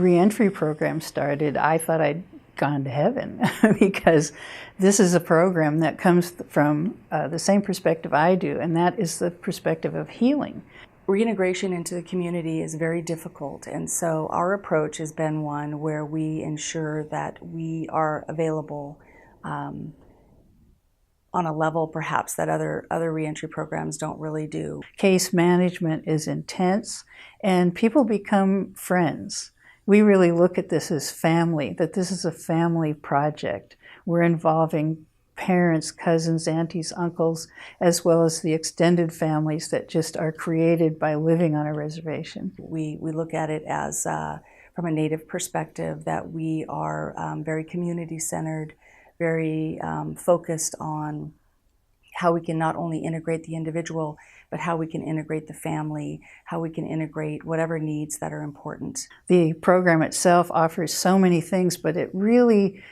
reentry program started, I thought I'd gone to heaven because this is a program that comes from the same perspective I do, and that is the perspective of healing. Reintegration into the community is very difficult, and so our approach has been one where we ensure that we are available on a level perhaps that other reentry programs don't really do. Case management is intense, and people become friends. We really look at this as family, that this is a family project. We're involving parents, cousins, aunties, uncles, as well as the extended families that just are created by living on a reservation. We look at it as, from a Native perspective, that we are very community-centered, very focused on how we can not only integrate the individual, but how we can integrate the family, how we can integrate whatever needs that are important. The program itself offers so many things, but it really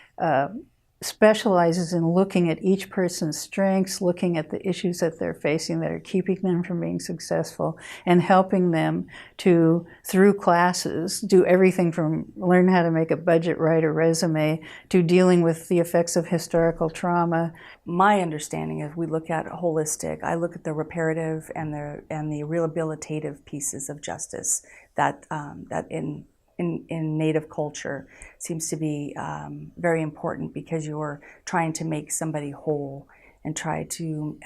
specializes in looking at each person's strengths, looking at the issues that they're facing that are keeping them from being successful, and helping them to, through classes, do everything from learn how to make a budget, write a resume, to dealing with the effects of historical trauma. My understanding is we look at holistic. I look at the reparative and the rehabilitative pieces of justice that in Native culture seems to be very important, because you're trying to make somebody whole and try to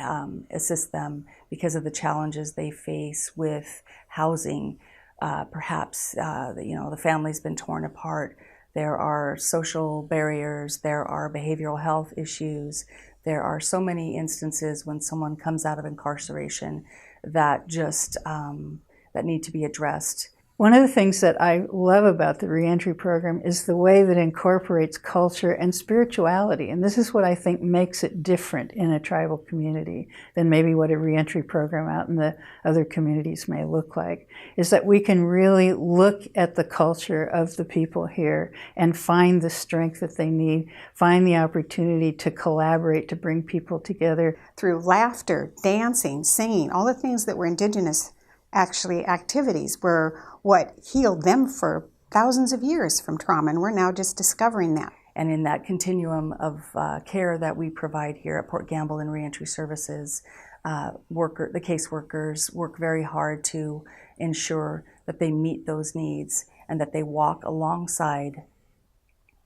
assist them because of the challenges they face with housing. Perhaps the family's been torn apart. There are social barriers. There are behavioral health issues. There are so many instances when someone comes out of incarceration that just that need to be addressed. One of the things that I love about the reentry program is the way that it incorporates culture and spirituality. And this is what I think makes it different in a tribal community than maybe what a reentry program out in the other communities may look like, is that we can really look at the culture of the people here and find the strength that they need, find the opportunity to collaborate, to bring people together. Through laughter, dancing, singing, all the things that were indigenous activities were what healed them for thousands of years from trauma, and we're now just discovering that. And in that continuum of care that we provide here at Port Gamble and Reentry Services, the caseworkers work very hard to ensure that they meet those needs and that they walk alongside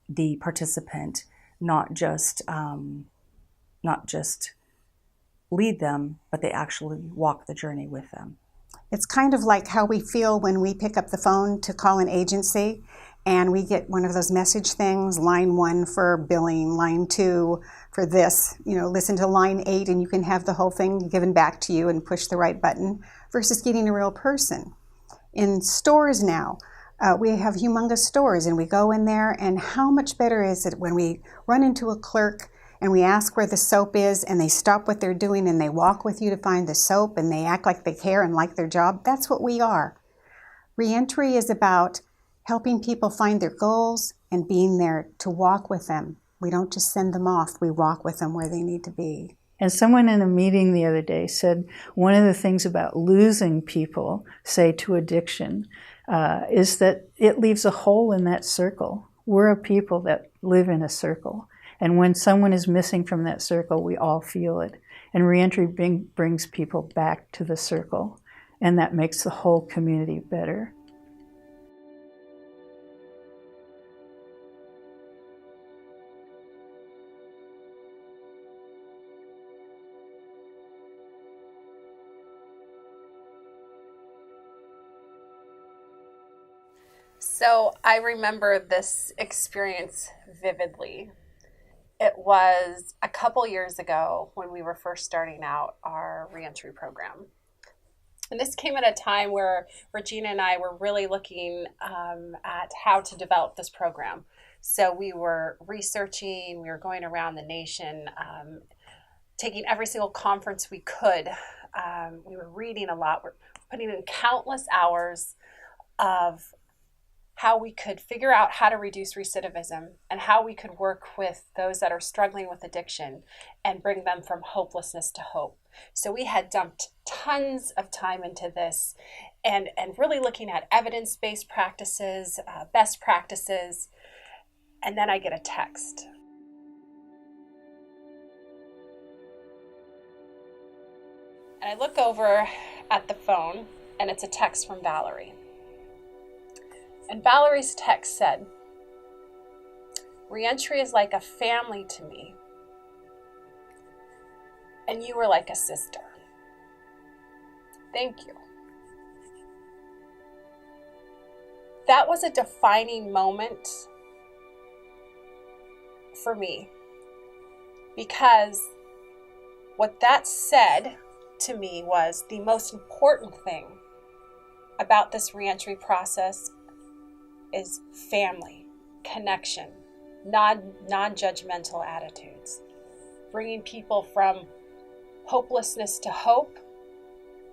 the participant, not just lead them, but they actually walk the journey with them. It's kind of like how we feel when we pick up the phone to call an agency and we get one of those message things, line 1 for billing, line 2 for this, listen to line 8 and you can have the whole thing given back to you and push the right button, versus getting a real person. In stores now, we have humongous stores, and we go in there, and how much better is it when we run into a clerk and we ask where the soap is, and they stop what they're doing and they walk with you to find the soap, and they act like they care and like their job. That's what we are. Reentry is about helping people find their goals and being there to walk with them. We don't just send them off, we walk with them where they need to be. And someone in a meeting the other day said one of the things about losing people, say to addiction, is that it leaves a hole in that circle. We're a people that live in a circle. And when someone is missing from that circle, we all feel it. And reentry brings people back to the circle, and that makes the whole community better. So I remember this experience vividly. It was a couple years ago when we were first starting out our reentry program. And this came at a time where Regina and I were really looking at how to develop this program. So we were researching, we were going around the nation, taking every single conference we could. We were reading a lot. We're putting in countless hours of how we could figure out how to reduce recidivism and how we could work with those that are struggling with addiction and bring them from hopelessness to hope. So we had dumped tons of time into this, and really looking at evidence-based practices, best practices, and then I get a text. And I look over at the phone, and it's a text from Valerie. And Valerie's text said, "Reentry is like a family to me, and you were like a sister. Thank you." That was a defining moment for me, because what that said to me was the most important thing about this reentry process is family, connection, non-judgmental attitudes. Bringing people from hopelessness to hope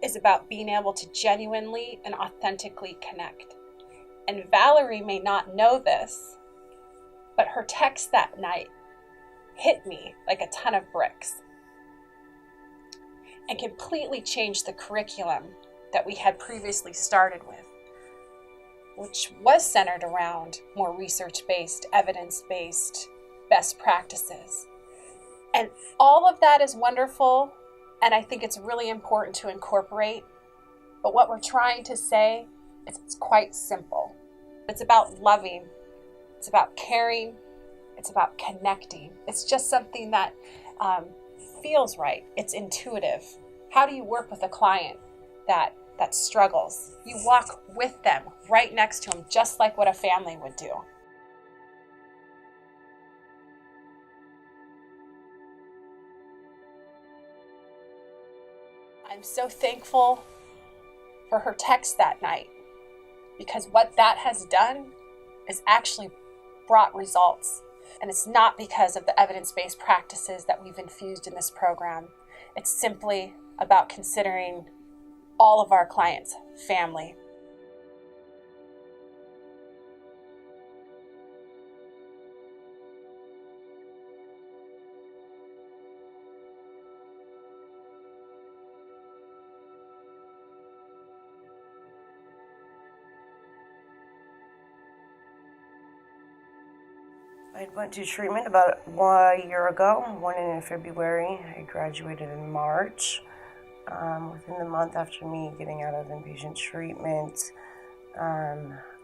is about being able to genuinely and authentically connect. And Valerie may not know this, but her text that night hit me like a ton of bricks and completely changed the curriculum that we had previously started with, which was centered around more research-based, evidence-based best practices. And all of that is wonderful, and I think it's really important to incorporate. But what we're trying to say is it's quite simple. It's about loving, it's about caring, it's about connecting. It's just something that feels right. It's intuitive. How do you work with a client that struggles? You walk with them, right next to them, just like what a family would do. I'm so thankful for her text that night, because what that has done is actually brought results. And it's not because of the evidence-based practices that we've infused in this program. It's simply about considering all of our clients family. I went to treatment about a year ago, went in February. I graduated in March. Within the month after me getting out of inpatient treatment,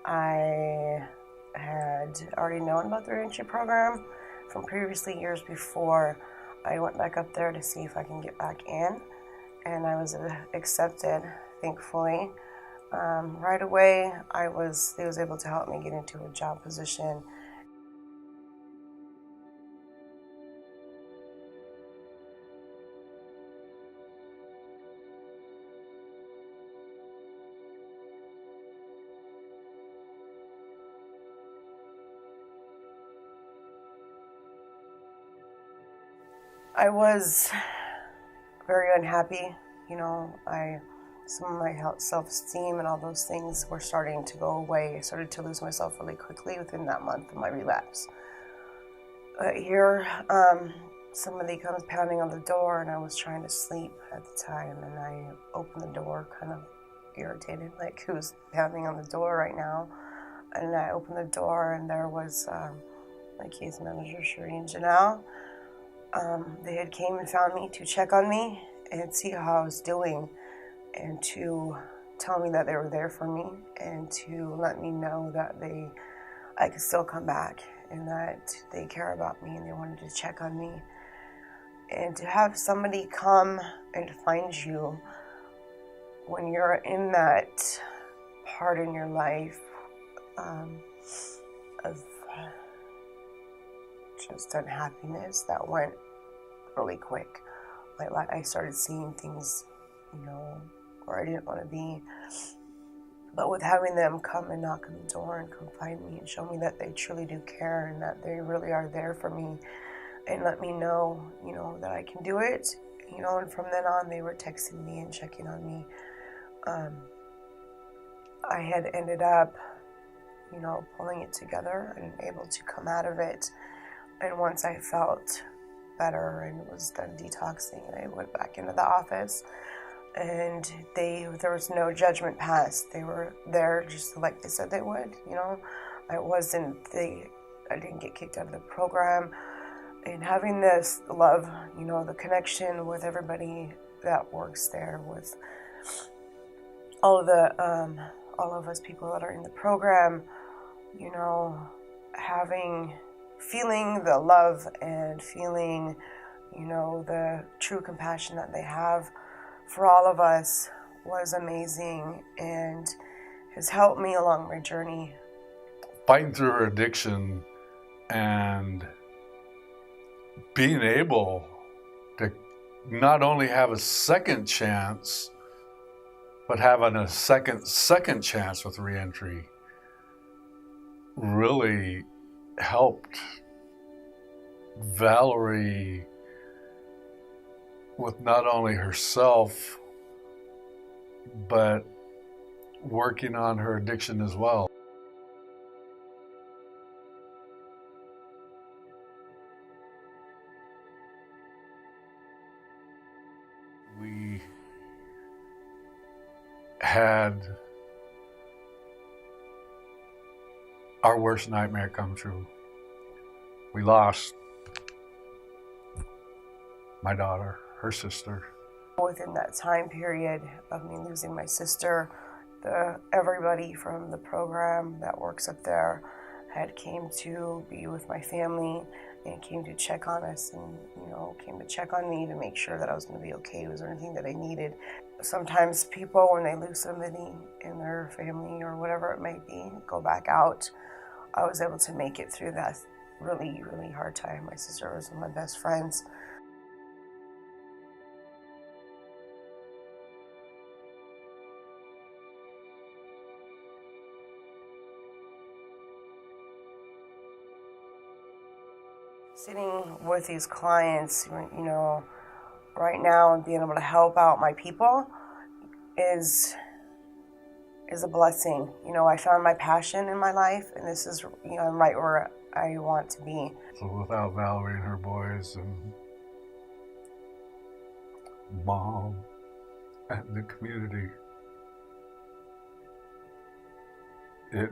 I had already known about the reentry program from previously years before. I went back up there to see if I can get back in, and I was accepted, thankfully. Right away, they was able to help me get into a job position. I was very unhappy, some of my self-esteem and all those things were starting to go away. I started to lose myself really quickly within that month of my relapse. Here, somebody comes pounding on the door, and I was trying to sleep at the time, and I opened the door, kind of irritated, like who's pounding on the door right now? And I opened the door, and there was my case manager, Sheree and Janelle. They had came and found me to check on me and see how I was doing, and to tell me that they were there for me, and to let me know that I could still come back, and that they care about me and they wanted to check on me. And to have somebody come and find you when you're in that part in your life of just unhappiness that went really quick. Like I started seeing things, where I didn't want to be. But with having them come and knock on the door and come find me and show me that they truly do care and that they really are there for me, and let me know, that I can do it, and from then on they were texting me and checking on me. I had ended up, pulling it together and able to come out of it. And once I felt better and was done detoxing, and I went back into the office, and there was no judgment passed. They were there just like they said they would. You know, I didn't get kicked out of the program, and having this love, you know, the connection with everybody that works there, with all of us people that are in the program, you know, feeling the love and feeling, you know, the true compassion that they have for all of us was amazing and has helped me along my journey. Fighting through her addiction and being able to not only have a second chance, but having a second chance with reentry really helped Valerie with not only herself, but working on her addiction as well. We had our worst nightmare come true. We lost my daughter, her sister. Within that time period of me losing my sister, everybody from the program that works up there had came to be with my family and came to check on us, and you know, came to check on me to make sure that I was going to be okay. Was there anything that I needed? Sometimes people, when they lose somebody in their family or whatever it might be, go back out. I was able to make it through that really, really hard time. My sister was one of my best friends. Sitting with these clients, you know, right now and being able to help out my people is a blessing. You know, I found my passion in my life, and this is, you know, I'm right where I want to be. So without Valerie and her boys and Mom and the community, it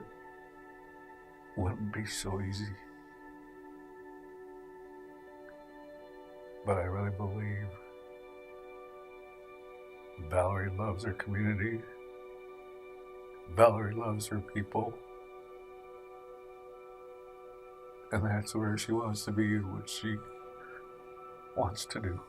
wouldn't be so easy. But I really believe Valerie loves her community. Valerie loves her people. And that's where she wants to be, what she wants to do.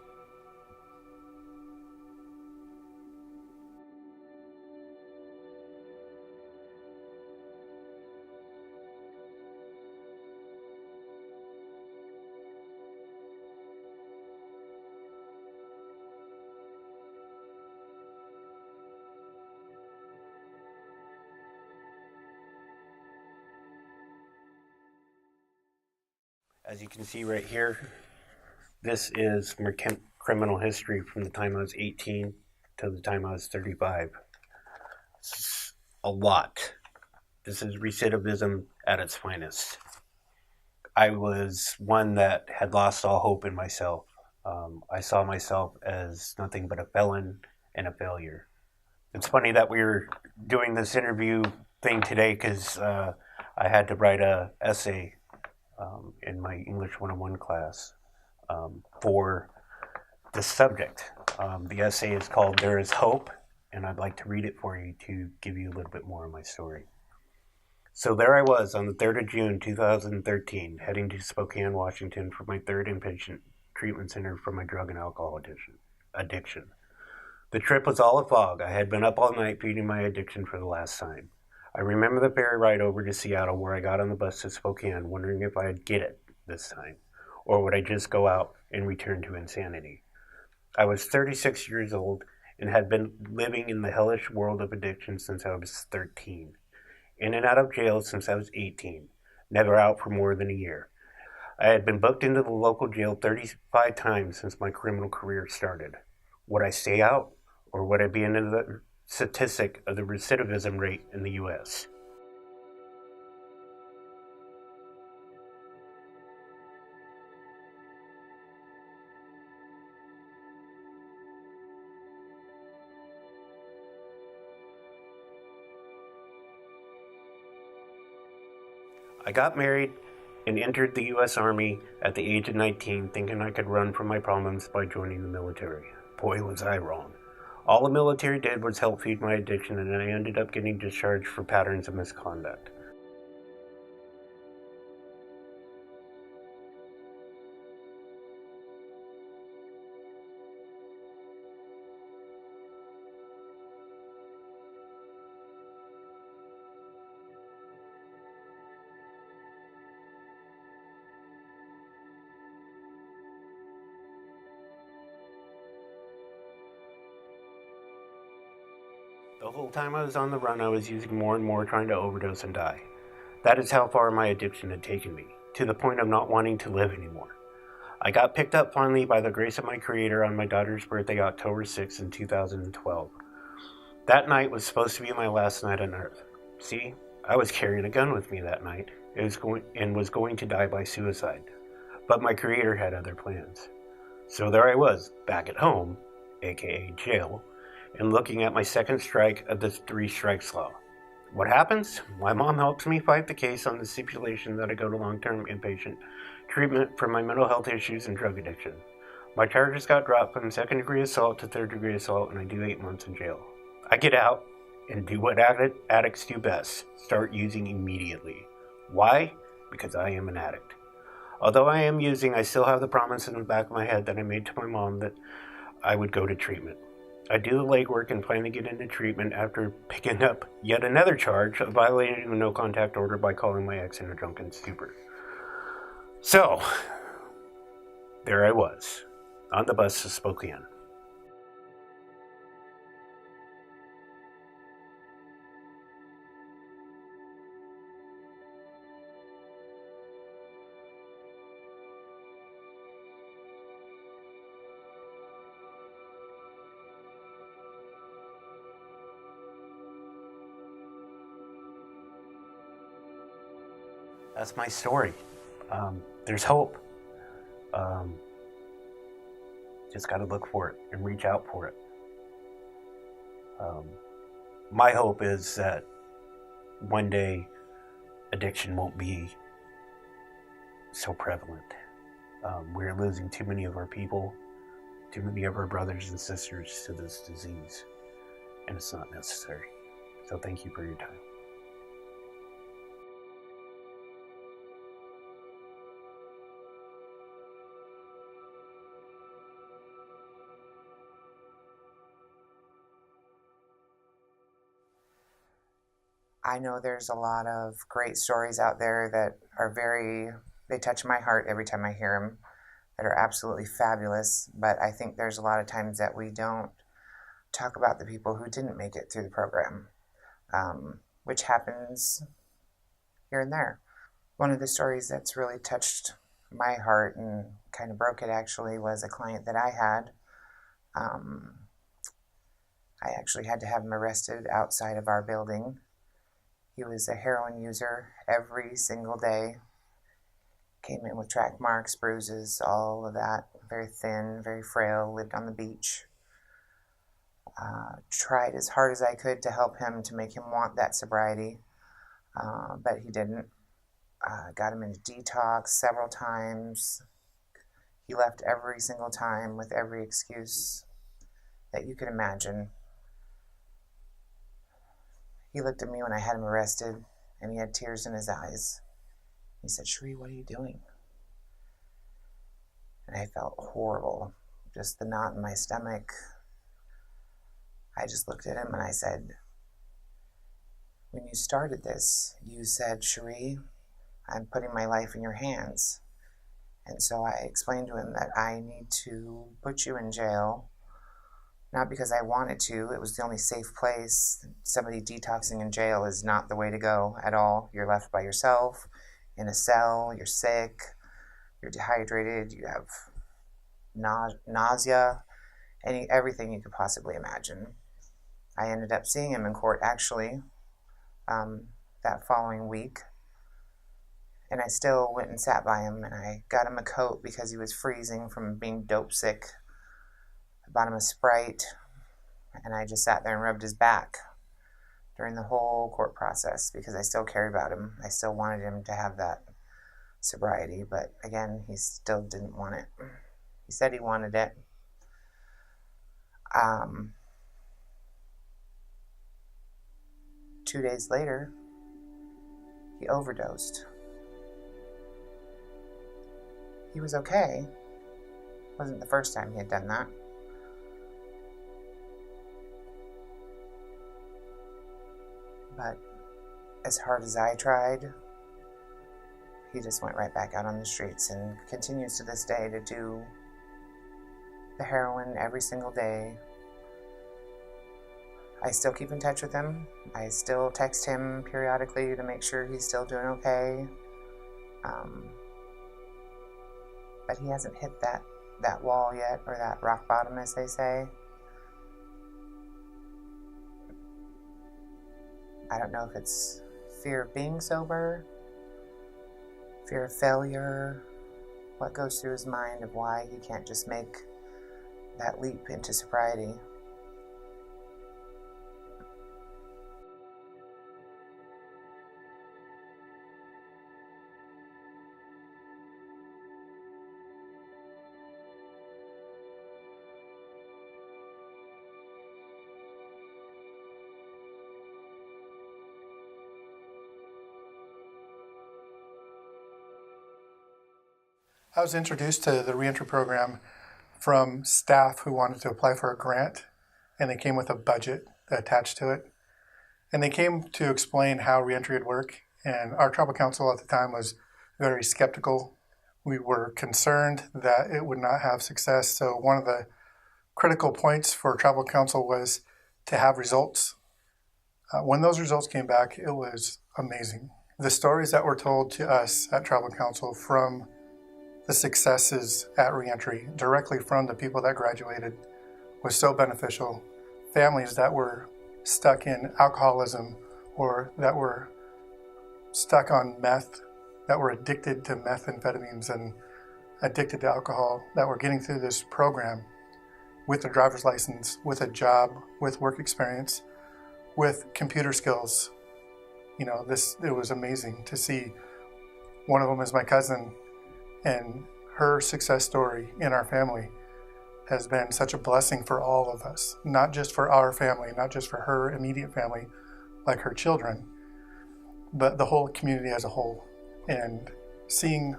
As you can see right here, this is my criminal history from the time I was 18 to the time I was 35. It's a lot. This is recidivism at its finest. I was one that had lost all hope in myself. I saw myself as nothing but a felon and a failure. It's funny that we were doing this interview thing today because I had to write an essay in my English 101 class for this subject. The essay is called There Is Hope, and I'd like to read it for you to give you a little bit more of my story. So there I was on the 3rd of June 2013, heading to Spokane, Washington for my third inpatient treatment center for my drug and alcohol addiction. The trip was all a fog. I had been up all night feeding my addiction for the last time. I remember the ferry ride over to Seattle where I got on the bus to Spokane, wondering if I'd get it this time, or would I just go out and return to insanity. I was 36 years old and had been living in the hellish world of addiction since I was 13. In and out of jail since I was 18, never out for more than a year. I had been booked into the local jail 35 times since my criminal career started. Would I stay out, or would I be into the statistic of the recidivism rate in the U.S.? I got married and entered the U.S. Army at the age of 19, thinking I could run from my problems by joining the military. Boy, was I wrong. All the military did was help feed my addiction, and I ended up getting discharged for patterns of misconduct. The whole time I was on the run, I was using more and more, trying to overdose and die. That is how far my addiction had taken me, to the point of not wanting to live anymore. I got picked up finally by the grace of my Creator on my daughter's birthday, October 6th in 2012. That night was supposed to be my last night on Earth. See, I was carrying a gun with me that night was going to die by suicide. But my Creator had other plans. So there I was, back at home, aka jail, and looking at my second strike of the 3 strikes law. What happens? My mom helps me fight the case on the stipulation that I go to long-term inpatient treatment for my mental health issues and drug addiction. My charges got dropped from 2nd-degree assault to 3rd-degree assault, and I do 8 months in jail. I get out and do what addicts do best, start using immediately. Why? Because I am an addict. Although I am using, I still have the promise in the back of my head that I made to my mom that I would go to treatment. I do the legwork and plan to get into treatment after picking up yet another charge of violating the no-contact order by calling my ex in a drunken stupor. So, there I was, on the bus to Spokane. That's my story. There's hope. Just got to look for it and reach out for it. My hope is that one day addiction won't be so prevalent. We're losing too many of our people, too many of our brothers and sisters to this disease, and it's not necessary. So thank you for your time. I know there's a lot of great stories out there that are they touch my heart every time I hear them, that are absolutely fabulous, but I think there's a lot of times that we don't talk about the people who didn't make it through the program, which happens here and there. One of the stories that's really touched my heart and kind of broke it actually was a client that I had. I actually had to have him arrested outside of our building. He was a heroin user every single day. Came in with track marks, bruises, all of that. Very thin, very frail, lived on the beach. Tried as hard as I could to help him, to make him want that sobriety, but he didn't. Got him into detox several times. He left every single time with every excuse that you could imagine. He looked at me when I had him arrested, and he had tears in his eyes. He said, "Cherie, what are you doing?" And I felt horrible, just the knot in my stomach. I just looked at him and I said, "When you started this, you said, Cherie, I'm putting my life in your hands." And so I explained to him that I need to put you in jail, not because I wanted to. It was the only safe place. Somebody detoxing in jail is not the way to go at all. You're left by yourself in a cell. You're sick. You're dehydrated. You have nausea. Everything you could possibly imagine. I ended up seeing him in court, actually, that following week. And I still went and sat by him, and I got him a coat because he was freezing from being dope sick. I bought him a Sprite, and I just sat there and rubbed his back. during the whole court process because I still cared about him. I still wanted him to have that sobriety, but again, he still didn't want it. He said he wanted it. 2 days later, he overdosed. He was okay. It wasn't the first time he had done that. But as hard as I tried, he just went right back out on the streets and continues to this day to do the heroin every single day. I still keep in touch with him. I still text him periodically to make sure he's still doing okay. But he hasn't hit that wall yet, or that rock bottom, as they say. I don't know if it's fear of being sober, fear of failure, what goes through his mind of why he can't just make that leap into sobriety. I was introduced to the reentry program from staff who wanted to apply for a grant, and they came with a budget attached to it. And they came to explain how reentry would work, and our tribal council at the time was very skeptical. We were concerned that it would not have success, so one of the critical points for tribal council was to have results. When those results came back, it was amazing. The stories that were told to us at tribal council from the successes at reentry directly from the people that graduated was so beneficial. Families that were stuck in alcoholism or that were stuck on meth, that were addicted to methamphetamines and addicted to alcohol, that were getting through this program with a driver's license, with a job, with work experience, with computer skills. You know, it was amazing to see. One of them is my cousin, and her success story in our family has been such a blessing for all of us, not just for our family, not just for her immediate family, like her children, but the whole community as a whole. And seeing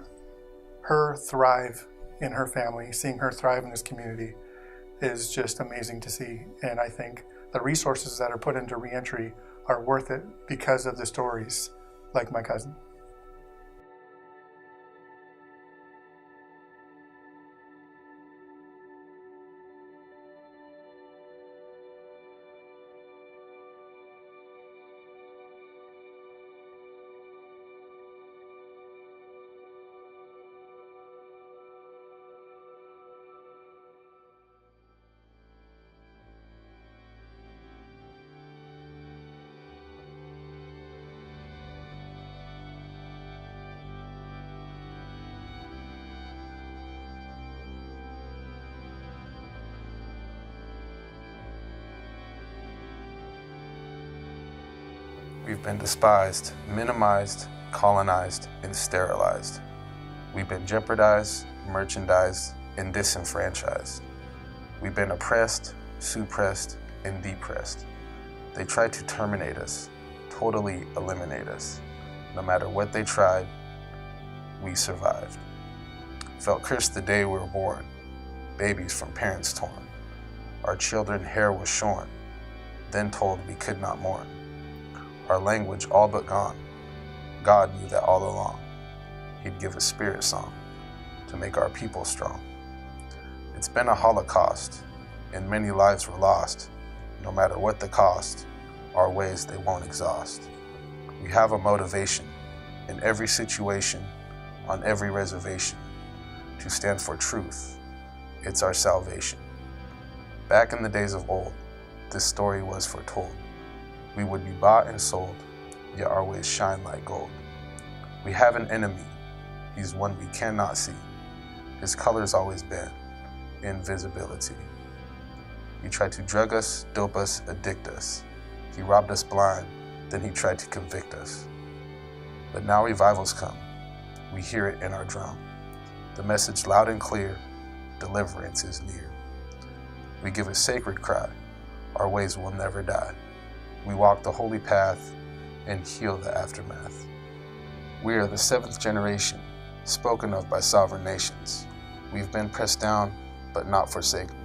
her thrive in her family, seeing her thrive in this community is just amazing to see. And I think the resources that are put into reentry are worth it because of the stories like my cousin. We've been despised, minimized, colonized, and sterilized. We've been jeopardized, merchandised, and disenfranchised. We've been oppressed, suppressed, and depressed. They tried to terminate us, totally eliminate us. No matter what they tried, we survived. Felt cursed the day we were born, babies from parents torn. Our children's hair was shorn, then told we could not mourn. Our language all but gone. God knew that all along. He'd give a spirit song to make our people strong. It's been a holocaust, and many lives were lost. No matter what the cost, our ways they won't exhaust. We have a motivation in every situation, on every reservation, to stand for truth. It's our salvation. Back in the days of old, this story was foretold. We would be bought and sold, yet our ways shine like gold. We have an enemy, he's one we cannot see. His color's always been invisibility. He tried to drug us, dope us, addict us, He robbed us blind, then he tried to convict us. But now revival's come. We hear it in our drum. The message loud and clear, deliverance is near. We give a sacred cry, our ways will never die. We walk the holy path and heal the aftermath. We are the 7th generation, spoken of by sovereign nations. We've been pressed down, but not forsaken.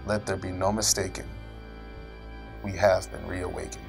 Let there be no mistaken. We have been reawakened.